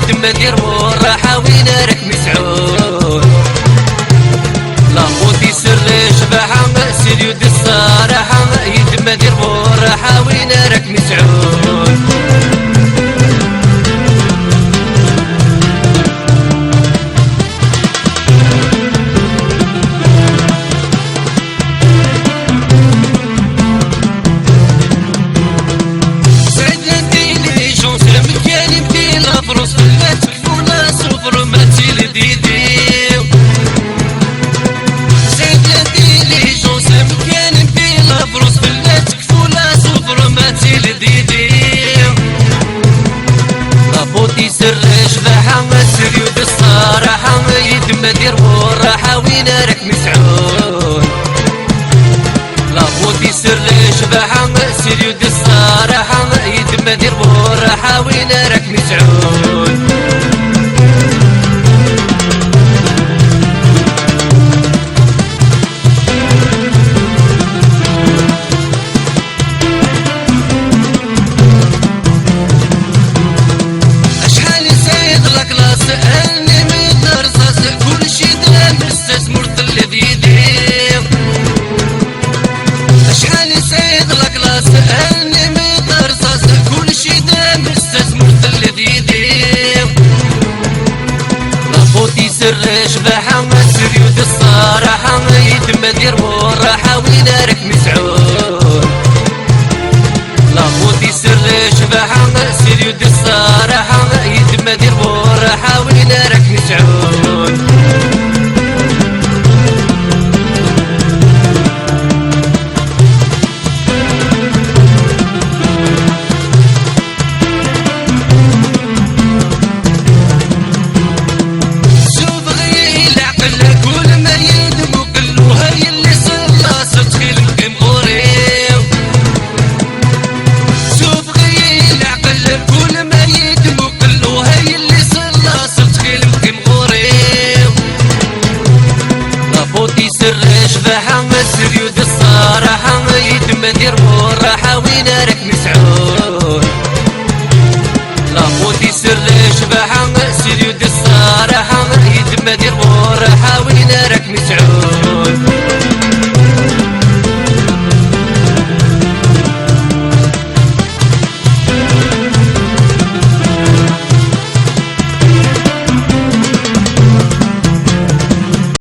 يدم دير والراحة وين راك مسعود لا خوتي سر شبحة سيدي ود الصراحة يدم دير والراحة وين راك مسعود سر شبحة سيدي ود الصراحة يدم دير والراحة وين راك مسعود لا خوتي سر شبحة سيدي ود الصراحة يدم دير والراحة وين راك مسعود سر شبحة سيدي ود الصراحة يدم دير والراحة وين راك مسعود لا خوتي سر شبحة سيدي ود الصراحة يدم دير والراحة وين راك مسعود شبحة سيدي ود الصراحة يدم دير والراحة وين راك مسعود لا خوتي سر شبحة سيدي ود الصراحة يدم دير